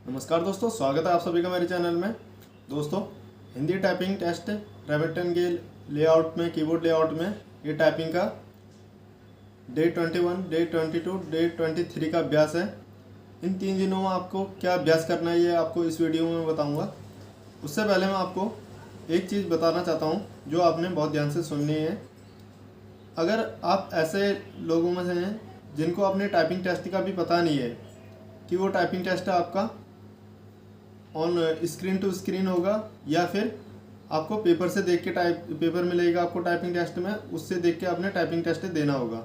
नमस्कार दोस्तों, स्वागत है आप सभी का मेरे चैनल में। दोस्तों, Hindi typing test rectangle layout में, कीबोर्ड लेआउट में ये टाइपिंग का डे 21, डे 22, डे 23 का अभ्यास है। इन 3 दिनों में आपको क्या अभ्यास करना है ये आपको इस वीडियो में बताऊंगा। उससे पहले मैं आपको एक चीज़ बताना चाहता हूँ जो आपने बहुत ध्यान से सुननी है। अगर आप ऐसे लोगों में से हैं जिनको अपने टाइपिंग टेस्ट का भी पता नहीं है कि वो टाइपिंग टेस्ट आपका ऑन स्क्रीन टू स्क्रीन होगा या फिर आपको पेपर से देख के पेपर मिलेगा आपको टाइपिंग टेस्ट में, उससे देख के आपने टाइपिंग टेस्ट देना होगा।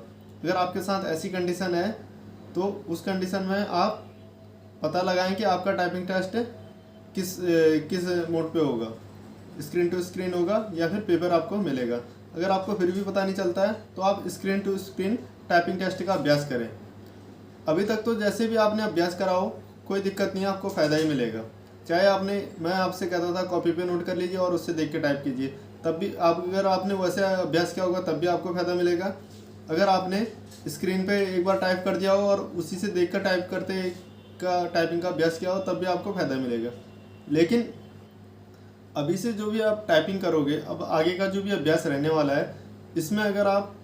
अगर आपके साथ ऐसी कंडीशन है तो उस कंडीशन में आप पता लगाएं कि आपका टाइपिंग टेस्ट किस मोड पे होगा, स्क्रीन टू स्क्रीन होगा या फिर पेपर आपको मिलेगा। अगर आपको फिर भी पता नहीं चलता है तो आप screen to screen typing test का अभ्यास करें। अभी तक तो जैसे भी आपने अभ्यास करा हो कोई दिक्कत नहीं है, आपको फ़ायदा ही मिलेगा। चाहे मैं आपसे कहता था कॉपी पे नोट कर लीजिए और उससे देख के टाइप कीजिए, तब भी अगर आपने वैसे अभ्यास किया होगा तब भी आपको फ़ायदा मिलेगा। अगर आपने स्क्रीन पे एक बार टाइप कर दिया हो और उसी से देख कर टाइपिंग का अभ्यास किया हो तब भी आपको फ़ायदा मिलेगा। लेकिन अभी से जो भी आप टाइपिंग करोगे, अब आगे का जो भी अभ्यास रहने वाला है, इसमें अगर आप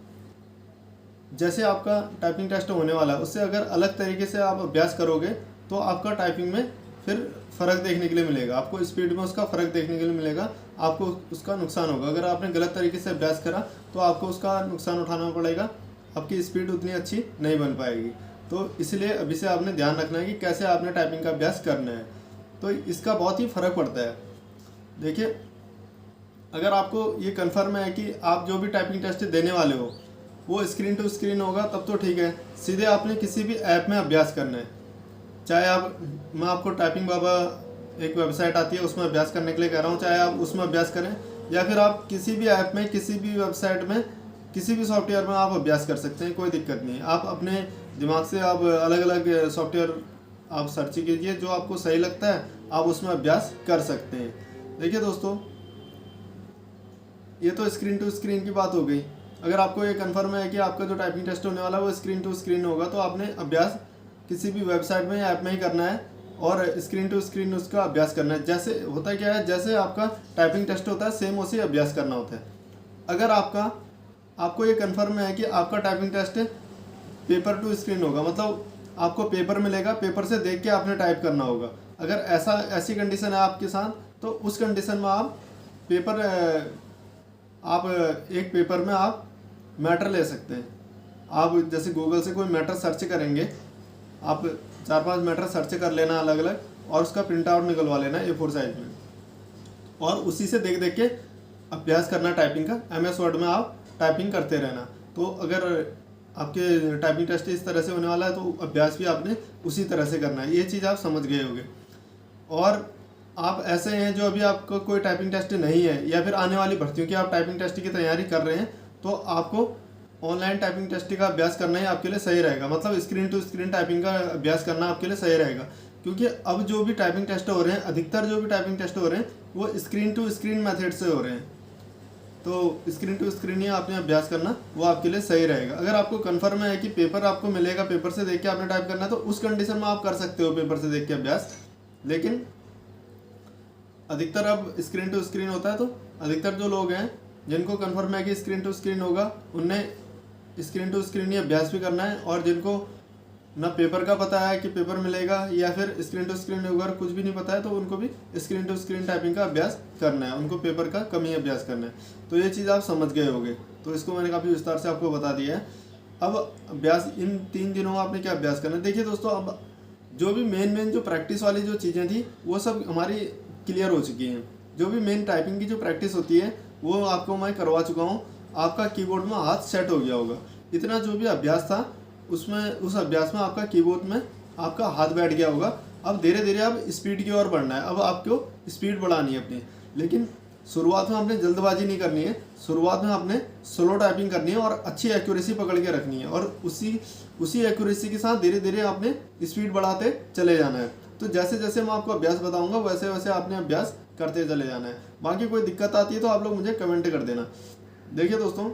जैसे आपका टाइपिंग टेस्ट होने वाला है उससे अगर अलग तरीके से आप अभ्यास करोगे तो आपका टाइपिंग में फिर फ़र्क देखने के लिए मिलेगा, आपको स्पीड में उसका फ़र्क देखने के लिए मिलेगा, आपको उसका नुकसान होगा। अगर आपने गलत तरीके से अभ्यास करा तो आपको उसका नुकसान उठाना पड़ेगा, आपकी स्पीड उतनी अच्छी नहीं बन पाएगी। तो इसलिए अभी से आपने ध्यान रखना है कि कैसे आपने टाइपिंग का अभ्यास करना है, तो इसका बहुत ही फ़र्क पड़ता है। देखिए, अगर आपको ये कन्फर्म है कि आप जो भी टाइपिंग टेस्ट देने वाले हो वो स्क्रीन टू स्क्रीन होगा तब तो ठीक है। सीधे आपने किसी भी ऐप में अभ्यास करना है, चाहे मैं आपको टाइपिंग बाबा एक वेबसाइट आती है उसमें अभ्यास करने के लिए कह रहा हूँ, चाहे आप उसमें अभ्यास करें या फिर आप किसी भी ऐप में, किसी भी वेबसाइट में, किसी भी सॉफ्टवेयर में आप अभ्यास कर सकते हैं, कोई दिक्कत नहीं है। आप अपने दिमाग से आप अलग अलग सॉफ्टवेयर आप सर्च कीजिए, जो आपको सही लगता है आप उसमें अभ्यास कर सकते हैं। देखिए दोस्तों, ये तो स्क्रीन टू स्क्रीन की बात हो गई। अगर आपको ये कन्फर्म है कि आपका जो टाइपिंग टेस्ट होने वाला है वो स्क्रीन टू स्क्रीन होगा तो आपने अभ्यास किसी भी वेबसाइट में या ऐप में ही करना है और स्क्रीन टू स्क्रीन उसका अभ्यास करना है। जैसे होता क्या है, जैसे आपका टाइपिंग टेस्ट होता है सेम उसी अभ्यास करना होता है। अगर आपको ये कन्फर्म है कि आपका typing test paper to screen होगा, मतलब आपको पेपर मिलेगा, पेपर से देख के आपने टाइप करना होगा। अगर ऐसी कंडीशन है आपके साथ तो उस कंडीशन में आप एक पेपर में आप मैटर ले सकते हैं। आप जैसे गूगल से कोई मैटर सर्च करेंगे, आप 4-5 मैटर सर्च कर लेना अलग अलग और उसका प्रिंट आउट निकलवा लेना A4 साइज में और उसी से देख देख के अभ्यास करना टाइपिंग का। MS वर्ड में आप टाइपिंग करते रहना। तो अगर आपके टाइपिंग टेस्ट इस तरह से होने वाला है तो अभ्यास भी आपने उसी तरह से करना है। ये चीज़ आप समझ गए होंगे। और आप ऐसे हैं जो अभी आपको कोई टाइपिंग टेस्ट नहीं है या फिर आने वाली भर्तियों की आप टाइपिंग टेस्ट की तैयारी कर रहे हैं तो आपको ऑनलाइन टाइपिंग टेस्ट का अभ्यास करना ही आपके लिए सही रहेगा। मतलब स्क्रीन टू स्क्रीन टाइपिंग का अभ्यास करना आपके लिए सही रहेगा, क्योंकि अब जो भी टाइपिंग टेस्ट हो रहे हैं, अधिकतर जो भी टाइपिंग टेस्ट हो रहे हैं वो स्क्रीन टू स्क्रीन मेथड से हो रहे हैं। तो स्क्रीन टू स्क्रीन ही आपने अभ्यास करना, वो आपके लिए सही रहेगा। अगर आपको कन्फर्म है कि पेपर आपको मिलेगा, पेपर से देख के आपने टाइप करना है, तो उस कंडीशन में आप कर सकते हो पेपर से देख के अभ्यास। लेकिन अधिकतर अब स्क्रीन टू स्क्रीन होता है तो अधिकतर जो लोग हैं जिनको कन्फर्म है कि स्क्रीन टू स्क्रीन होगा उन्हें स्क्रीन टू स्क्रीन ही अभ्यास भी करना है। और जिनको ना पेपर का पता है कि पेपर मिलेगा या फिर स्क्रीन टू स्क्रीन होगा, कुछ भी नहीं पता है, तो उनको भी स्क्रीन टू स्क्रीन टाइपिंग का अभ्यास करना है, उनको पेपर का कम ही अभ्यास करना है। तो ये चीज़ आप समझ गए होंगे, तो इसको मैंने काफ़ी विस्तार से आपको बता दिया है। अब अभ्यास इन 3 दिनों में आपने क्या अभ्यास करना है। देखिए दोस्तों, अब जो भी मेन जो प्रैक्टिस वाली जो चीज़ें थी वो सब हमारी क्लियर हो चुकी हैं। जो भी मेन टाइपिंग की जो प्रैक्टिस होती है वो आपको मैं करवा चुका हूँ। आपका कीबोर्ड में हाथ सेट हो गया होगा। इतना जो भी अभ्यास था उस अभ्यास में आपका कीबोर्ड में आपका हाथ बैठ गया होगा। अब धीरे धीरे अब स्पीड की ओर बढ़ना है, अब आपको स्पीड बढ़ानी है अपनी। लेकिन शुरुआत में आपने जल्दबाजी नहीं करनी है, शुरुआत में आपने स्लो टाइपिंग करनी है और अच्छी एक्यूरेसी पकड़ के रखनी है और उसी एक्यूरेसी के साथ धीरे धीरे आपने स्पीड बढ़ाते चले जाना है। तो जैसे जैसे मैं आपको अभ्यास बताऊंगा वैसे वैसे आपने अभ्यास करते चले जाना है। बाकी कोई दिक्कत आती है तो आप लोग मुझे कमेंट कर देना। देखिए दोस्तों,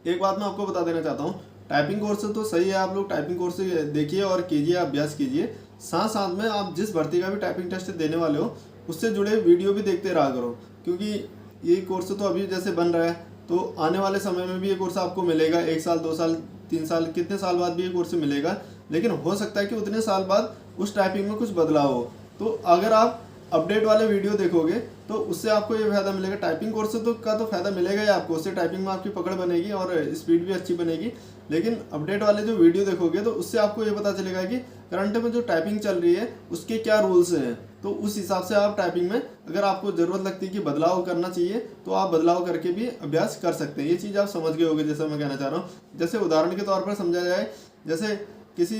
एक बात मैं आपको बता देना चाहता हूँ, टाइपिंग कोर्स तो सही है, आप लोग टाइपिंग कोर्स देखिए और कीजिए, अभ्यास कीजिए। साथ साथ में आप जिस भर्ती का भी टाइपिंग टेस्ट देने वाले हो उससे जुड़े वीडियो भी देखते रहा करो, क्योंकि ये कोर्स तो अभी जैसे बन रहा है तो आने वाले समय में भी ये कोर्स आपको मिलेगा। 1 साल 2 साल 3 साल कितने साल बाद भी ये कोर्स मिलेगा, लेकिन हो सकता है कि उतने साल बाद उस टाइपिंग में कुछ बदलाव हो। तो अगर आप अपडेट वाले वीडियो देखोगे तो उससे आपको ये फायदा मिलेगा। टाइपिंग कोर्स तो का तो फायदा मिलेगा ही आपको, उससे टाइपिंग में आपकी पकड़ बनेगी और स्पीड भी अच्छी बनेगी। लेकिन अपडेट वाले जो वीडियो देखोगे तो उससे आपको ये पता चलेगा कि करंट में जो टाइपिंग चल रही है उसके क्या रूल्स हैं। तो उस हिसाब से आप टाइपिंग में अगर आपको ज़रूरत लगती है कि बदलाव करना चाहिए तो आप बदलाव करके भी अभ्यास कर सकते हैं। ये चीज़ आप समझ गए होगे जैसा मैं कहना चाह रहा हूँ। जैसे उदाहरण के तौर पर समझा जाए, जैसे किसी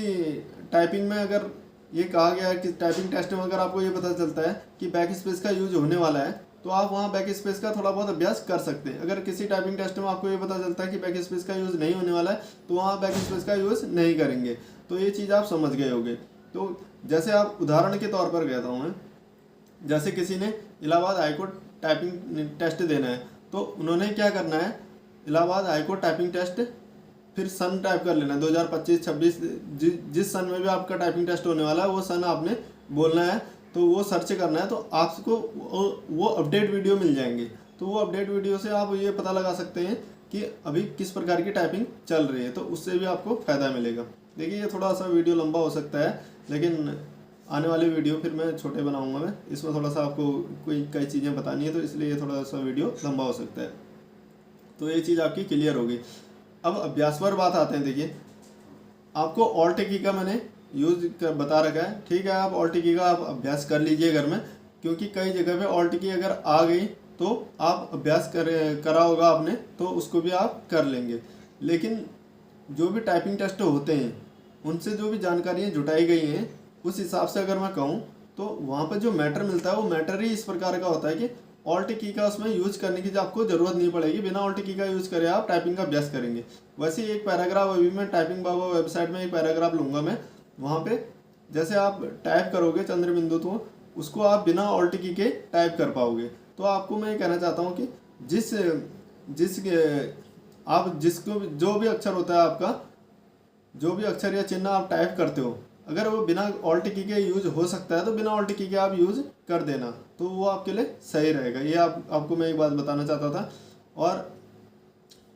टाइपिंग में अगर ये कहा गया है कि टाइपिंग टेस्ट में अगर आपको ये पता चलता है कि बैक स्पेस का यूज होने वाला है तो आप वहाँ बैक स्पेस का थोड़ा बहुत अभ्यास कर सकते हैं। अगर किसी टाइपिंग टेस्ट में आपको ये पता चलता है कि बैक स्पेस का यूज़ नहीं होने वाला है तो वहाँ बैक स्पेस का यूज़ नहीं करेंगे। तो ये चीज़ आप समझ गए होंगे। तो जैसे आप उदाहरण के तौर पर कहता हूँ मैं, जैसे किसी ने इलाहाबाद हाईकोर्ट टाइपिंग टेस्ट देना है तो उन्होंने क्या करना है, इलाहाबाद हाईकोर्ट टाइपिंग टेस्ट फिर सन टाइप कर लेना है 2025-26 जिस सन में भी आपका टाइपिंग टेस्ट होने वाला है वो सन आपने बोलना है। तो वो सर्च करना है तो आपको वो अपडेट वीडियो मिल जाएंगे। तो वो अपडेट वीडियो से आप ये पता लगा सकते हैं कि अभी किस प्रकार की टाइपिंग चल रही है, तो उससे भी आपको फ़ायदा मिलेगा। देखिए ये थोड़ा सा वीडियो लंबा हो सकता है, लेकिन आने वाले वीडियो फिर मैं छोटे बनाऊंगा। मैं इसमें थोड़ा सा आपको कई चीज़ें बतानी है तो इसलिए थोड़ा सा वीडियो लंबा हो सकता है। तो ये चीज़ आपकी क्लियर होगी। अब अभ्यास पर बात आते हैं। देखिए आपको ऑल्ट की का मैंने यूज बता रखा है, ठीक है। आप ऑल्ट की का आप अभ्यास कर लीजिए घर में, क्योंकि कई जगह पे ऑल्ट की अगर आ गई तो आप अभ्यास करा होगा आपने तो उसको भी आप कर लेंगे। लेकिन जो भी टाइपिंग टेस्ट होते हैं उनसे जो भी जानकारियाँ जुटाई गई हैं उस हिसाब से अगर मैं कहूँ तो वहाँ पर जो मैटर मिलता है वो मैटर ही इस प्रकार का होता है कि ऑल्ट की का उसमें यूज करने की आपको ज़रूरत नहीं पड़ेगी। बिना ऑल्ट की का यूज़ करे आप टाइपिंग का अभ्यास करेंगे। वैसे एक पैराग्राफ अभी मैं टाइपिंग बाबा वेबसाइट में एक पैराग्राफ लूँगा मैं, वहाँ पे जैसे आप टाइप करोगे चंद्र बिंदु तो उसको आप बिना ऑल्ट की के टाइप कर पाओगे। तो आपको मैं ये कहना चाहता हूँ कि आप जिसको जो भी अक्षर होता है आपका, जो भी अक्षर या चिन्ह आप टाइप करते हो, अगर वो बिना ऑल्ट की के यूज हो सकता है तो बिना ऑल्ट की के आप यूज कर देना, तो वो आपके लिए सही रहेगा। ये आपको मैं एक बात बताना चाहता था। और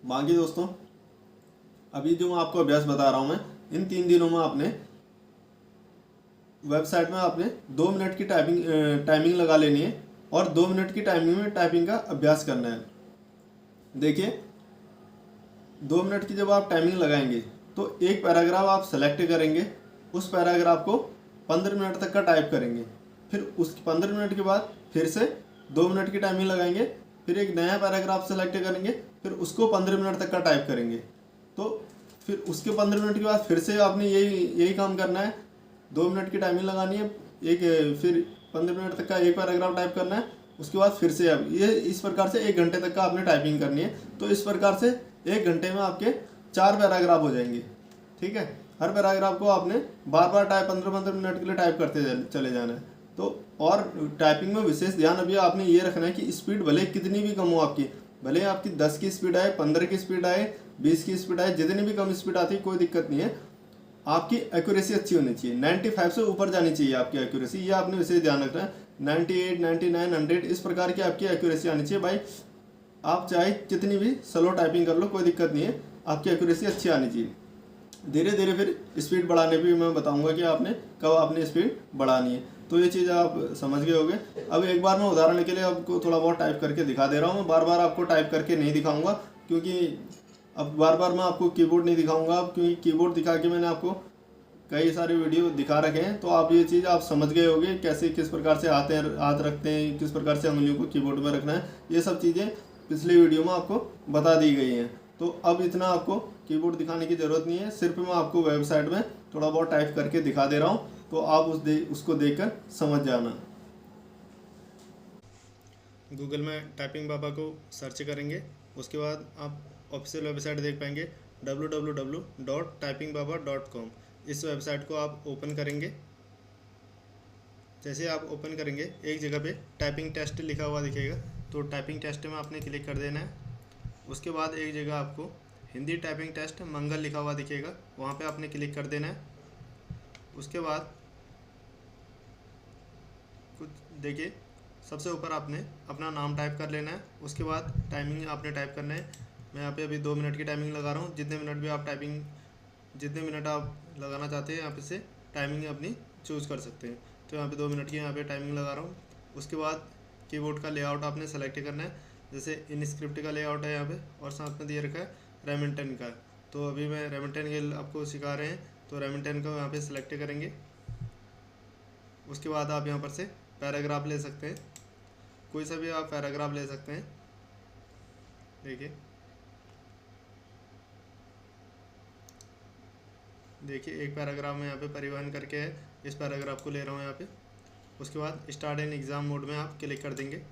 बाकी दोस्तों अभी जो मैं आपको अभ्यास बता रहा हूँ मैं, इन 3 दिनों में आपने वेबसाइट में आपने 2 मिनट की टाइमिंग लगा लेनी है और 2 मिनट की टाइमिंग में टाइपिंग का अभ्यास करना है। देखिए 2 मिनट की जब आप टाइमिंग लगाएंगे तो एक पैराग्राफ आप सेलेक्ट करेंगे, उस पैराग्राफ को 15 मिनट तक का टाइप करेंगे। फिर उस 15 मिनट के बाद फिर से 2 मिनट की टाइमिंग लगाएंगे, फिर एक नया पैराग्राफ सेलेक्ट करेंगे, फिर उसको 15 मिनट तक का टाइप करेंगे। तो फिर उसके 15 मिनट के बाद फिर से आपने यही काम करना है। 2 मिनट की टाइमिंग लगानी है, फिर 15 मिनट तक का एक पैराग्राफ टाइप करना है, उसके बाद फिर से अब ये इस प्रकार से 1 घंटे तक का आपने टाइपिंग करनी है। तो इस प्रकार से 1 घंटे में आपके 4 पैराग्राफ हो जाएंगे, ठीक है। हर पैराग्राफ को आपने बार बार 15-15 मिनट के लिए टाइप करते चले जाना है। तो और टाइपिंग में विशेष ध्यान अभी आपने ये रखना है कि स्पीड भले कितनी भी कम हो आपकी, भले आपकी 10 की स्पीड आए, 15 की स्पीड आए, 20 की स्पीड आए, जितनी भी कम स्पीड आती है कोई दिक्कत नहीं है, आपकी एक्यूरेसी अच्छी होनी चाहिए। 95 से ऊपर जानी चाहिए आपकी एक्यूरेसी, ये आपने विशेष ध्यान रखना है। 98, 99, 100 इस प्रकार की आपकी एक्यूरेसी आनी चाहिए। भाई आप चाहे कितनी भी स्लो टाइपिंग कर लो कोई दिक्कत नहीं है, आपकी एक्यूरेसी अच्छी आनी चाहिए। धीरे धीरे फिर स्पीड बढ़ाने भी मैं बताऊंगा कि आपने कब आपने स्पीड बढ़ानी है। तो ये चीज़ आप समझ गए होंगे। अब एक बार मैं उदाहरण के लिए आपको थोड़ा बहुत टाइप करके दिखा दे रहा हूँ। मैं बार बार आपको टाइप करके नहीं दिखाऊंगा, क्योंकि अब बार बार मैं आपको कीबोर्ड नहीं दिखाऊंगा, क्योंकि कीबोर्ड दिखा के मैंने आपको कई सारे वीडियो दिखा रखे हैं। तो आप ये चीज़ आप समझ गए होंगे कैसे किस प्रकार से हाथ रखते हैं, किस प्रकार से उंगलियों को कीबोर्ड में रखना है। ये सब चीज़ें पिछले वीडियो में आपको बता दी गई हैं। तो अब इतना आपको कीबोर्ड दिखाने की ज़रूरत नहीं है, सिर्फ मैं आपको वेबसाइट में थोड़ा बहुत टाइप करके दिखा दे रहा हूँ, तो आप उसको देखकर समझ जाना। गूगल में टाइपिंग बाबा को सर्च करेंगे, उसके बाद आप ऑफिशियल वेबसाइट देख पाएंगे www.typingbaba.com। इस वेबसाइट को आप ओपन करेंगे। जैसे आप ओपन करेंगे एक जगह पे टाइपिंग टेस्ट लिखा हुआ दिखेगा, तो टाइपिंग टेस्ट में आपने क्लिक कर देना है। उसके बाद एक जगह आपको हिंदी टाइपिंग टेस्ट मंगल लिखा हुआ दिखेगा, वहाँ पे आपने क्लिक कर देना है। उसके बाद कुछ देखिए, सबसे ऊपर आपने अपना नाम टाइप कर लेना है। उसके बाद टाइमिंग आपने टाइप करना है। मैं यहाँ पे अभी 2 मिनट की टाइमिंग लगा रहा हूँ। जितने मिनट भी आप टाइपिंग, जितने मिनट आप लगाना चाहते हैं यहाँ पे से टाइमिंग अपनी चूज़ कर सकते हैं। तो यहाँ पे 2 मिनट की यहाँ पे टाइमिंग लगा रहा हूँ। उसके बाद कीबोर्ड का लेआउट आपने सेलेक्ट करना है। जैसे इनस्क्रिप्ट का लेआउट है यहाँ पे, और साथ में दिए रखा है रेमिंटन का। तो अभी मैं रेमिंटन के आपको सिखा रहे हैं, तो रेमिंटन को यहाँ पे सिलेक्ट करेंगे। उसके बाद आप यहाँ पर से पैराग्राफ ले सकते हैं, कोई सा भी आप पैराग्राफ ले सकते हैं। देखिए एक पैराग्राफ में यहाँ पे परिवहन करके है, इस पैराग्राफ को ले रहा हूँ यहाँ पे। उसके बाद स्टार्ट इन एग्ज़ाम मोड में आप क्लिक कर देंगे।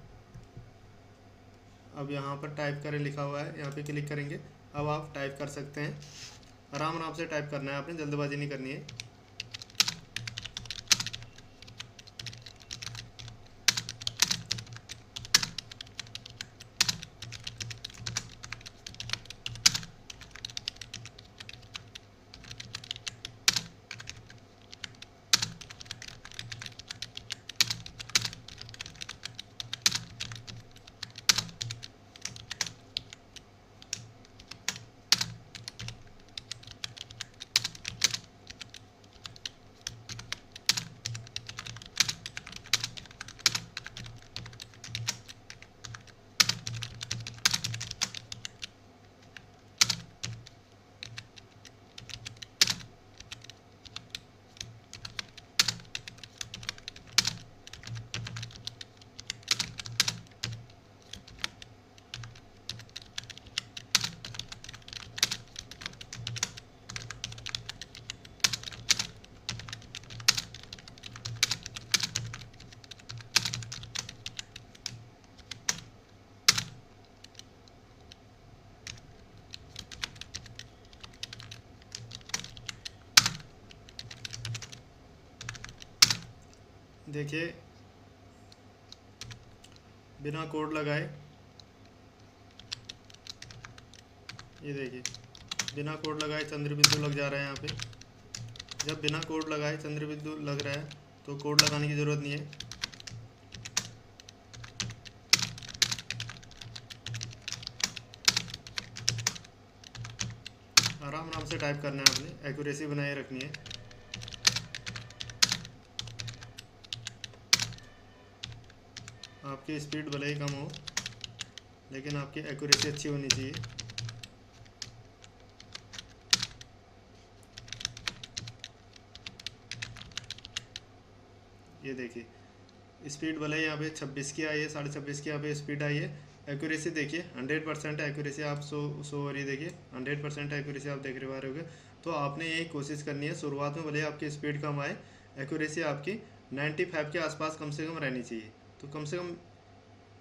अब यहाँ पर टाइप करें लिखा हुआ है, यहाँ पे क्लिक करेंगे। अब आप टाइप कर सकते हैं। आराम आराम से टाइप करना है, आपने जल्दबाजी नहीं करनी है। देखिए बिना कोड लगाए, ये देखिए बिना कोड लगाए चंद्र बिंदु लग जा रहा है यहाँ पे। जब बिना कोड लगाए चंद्र बिंदु लग रहा है तो कोड लगाने की ज़रूरत नहीं है। आराम आराम से टाइप करना है, आपने एक्यूरेसी बनाए रखनी है। आपकी स्पीड भले ही कम हो, लेकिन आपकी एक्यूरेसी अच्छी होनी चाहिए। ये देखिए स्पीड भले ही यहाँ पे 26 की आई है, 26.5 की यहाँ पे स्पीड आई है। एक्यूरेसी देखिए 100% एक्यूरेसी आप शो हो रही है। देखिए 100% एक्यूरेसी आप देख रहे होगे। तो आपने यही कोशिश करनी है, शुरुआत में भले आपकी स्पीड कम आए, एक्यूरेसी आपकी 95 के आसपास कम से कम रहनी चाहिए। तो कम से कम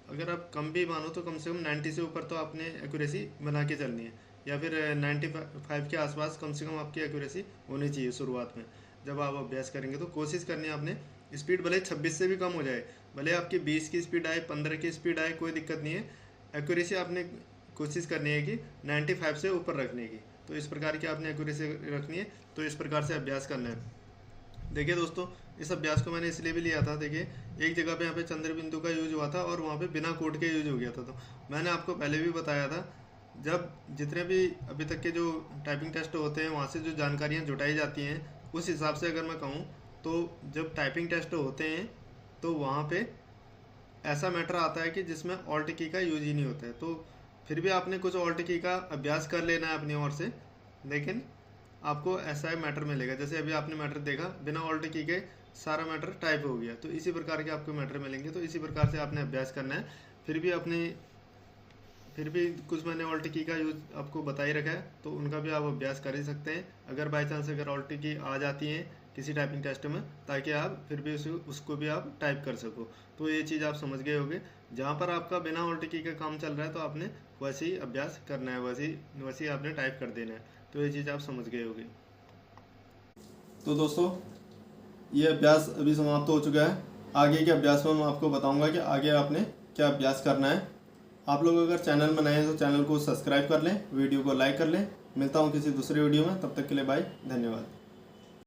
अगर आप कम भी मानो तो कम से कम 90 से ऊपर तो आपने एक्यूरेसी बना के चलनी है, या फिर 95 के आसपास कम से कम आपकी एक्यूरेसी होनी चाहिए शुरुआत में। जब आप अभ्यास करेंगे तो कोशिश करनी है आपने, स्पीड भले 26 से भी कम हो जाए, भले आपकी 20 की स्पीड आए, 15 की स्पीड आए, कोई दिक्कत नहीं है। एक्यूरेसी आपने कोशिश करनी है कि 95 से ऊपर रखने की। तो इस प्रकार की आपने एक्यूरेसी रखनी है। तो इस प्रकार से अभ्यास करना है। देखिए दोस्तों, इस अभ्यास को मैंने इसलिए भी लिया था। देखिए एक जगह पे यहाँ पे चंद्र बिंदु का यूज हुआ था और वहाँ पे बिना कोड के यूज हो गया था। तो मैंने आपको पहले भी बताया था, जब जितने भी अभी तक के जो टाइपिंग टेस्ट होते हैं वहाँ से जो जानकारियाँ जुटाई जाती हैं, उस हिसाब से अगर मैं कहूँ तो जब टाइपिंग टेस्ट होते हैं तो वहाँ पे ऐसा मैटर आता है कि जिसमें ऑल्ट की का यूज ही नहीं होता है। तो फिर भी आपने कुछ ऑल्ट की का अभ्यास कर लेना है अपनी ओर से, लेकिन आपको ऐसा ही मैटर मिलेगा। जैसे अभी आपने मैटर देखा, बिना ऑल्ट की के सारा मैटर टाइप हो गया। तो इसी प्रकार के आपको मैटर मिलेंगे। तो इसी प्रकार से आपने अभ्यास करना है। फिर भी कुछ मैंने ऑल्ट की का यूज आपको बता ही रखा है, तो उनका भी आप अभ्यास कर ही सकते हैं अगर बाई चांस अगर ऑल्ट की आ जाती हैं किसी टाइपिंग टेस्ट में, ताकि आप फिर भी उसको भी आप टाइप कर सको। तो ये चीज़ आप समझ गए होंगे। जहाँ पर आपका बिना ऑल्ट की का काम चल रहा है तो आपने वैसे ही अभ्यास करना है, वैसे ही आपने टाइप कर देना है। तो ये चीज़ आप समझ गए होंगे। तो दोस्तों, ये अभ्यास अभी समाप्त हो चुका है। आगे के अभ्यास में मैं आपको बताऊंगा कि आगे आपने क्या अभ्यास करना है। आप लोग अगर चैनल में नए हैं तो चैनल को सब्सक्राइब कर लें, वीडियो को लाइक कर लें। मिलता हूँ किसी दूसरे वीडियो में, तब तक के लिए बाय, धन्यवाद।